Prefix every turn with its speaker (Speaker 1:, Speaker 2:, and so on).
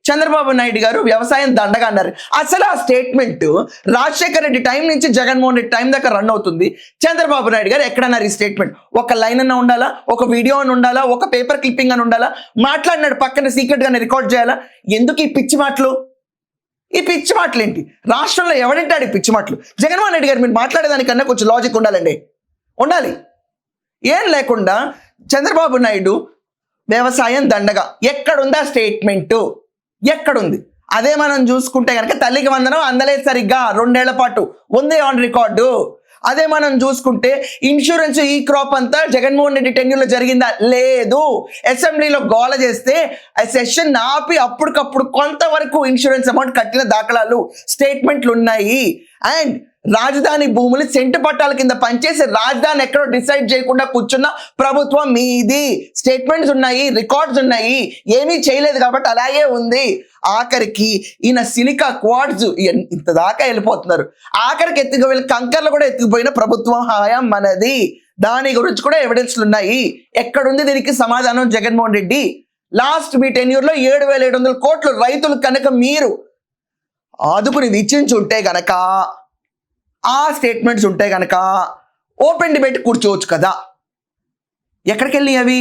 Speaker 1: చంద్రబాబు నాయుడు గారు వ్యవసాయం దండగా అన్నారు. అసలు ఆ స్టేట్మెంట్ రాజశేఖర రెడ్డి టైం నుంచి జగన్మోహన్ రెడ్డి టైం దాకా రన్ అవుతుంది. చంద్రబాబు నాయుడు గారు ఎక్కడన్నారు ఈ స్టేట్మెంట్? ఒక లైన్ అన్న ఉండాలా, ఒక వీడియో అని ఉండాలా, ఒక పేపర్ క్లిప్పింగ్ అని ఉండాలా, మాట్లాడినాడు పక్కన సీక్రెట్ గానే రికార్డ్ చేయాలా? ఎందుకు ఈ పిచ్చి మాటలు? ఈ పిచ్చి మాటలు ఏంటి? రాష్ట్రంలో ఎవడింటాడు ఈ పిచ్చి మాటలు? జగన్మోహన్ రెడ్డి గారు మీరు మాట్లాడేదానికన్నా కొంచెం లాజిక్ ఉండాలండి, ఉండాలి. ఏం లేకుండా చంద్రబాబు నాయుడు వ్యవసాయం దండగా ఎక్కడుందా స్టేట్మెంటు? ఎక్కడుంది? అదే మనం చూసుకుంటే కనుక తల్లికి వందనం అందలేదు సరిగ్గా 2 ఏళ్ల పాటు ఉంది ఆన్ రికార్డు. అదే మనం చూసుకుంటే ఇన్సూరెన్స్ ఈ క్రాప్ అంతా జగన్మోహన్ రెడ్డి టెన్యూర్లో జరిగిందా? లేదు. అసెంబ్లీలో గోల చేస్తే ఆ సెషన్ ఆపి అప్పటికప్పుడు కొంతవరకు ఇన్సూరెన్స్ అమౌంట్ కట్టిన దాఖలాలు స్టేట్మెంట్లు ఉన్నాయి. అండ్ రాజధాని భూములు సెంటు పట్టాల కింద పనిచేసి రాజధాని ఎక్కడో డిసైడ్ చేయకుండా కూర్చున్న ప్రభుత్వం మీది. స్టేట్మెంట్స్ ఉన్నాయి, రికార్డ్స్ ఉన్నాయి. ఏమీ చేయలేదు కాబట్టి అలాగే ఉంది. ఆఖరికి ఈయన సిలికా క్వార్ట్స్ ఇంత దాకా వెళ్ళిపోతున్నారు. ఆఖరికి వెళ్ళి కంకర్లు కూడా ఎత్తుకుపోయిన ప్రభుత్వం హయాం మనది. దాని గురించి కూడా ఎవిడెన్స్లు ఉన్నాయి. ఎక్కడుంది దీనికి సమాధానం? జగన్మోహన్ రెడ్డి లాస్ట్ మీ టెన్యూర్లో 7,700 కోట్లు రైతులు కనుక మీరు ఆదుకుని విచ్చించుంటే గనక, ఆ స్టేట్మెంట్స్ ఉంటే గనక ఓపెన్ డిబేట్ కూర్చోవచ్చు కదా. ఎక్కడికి వెళ్ళి అవి?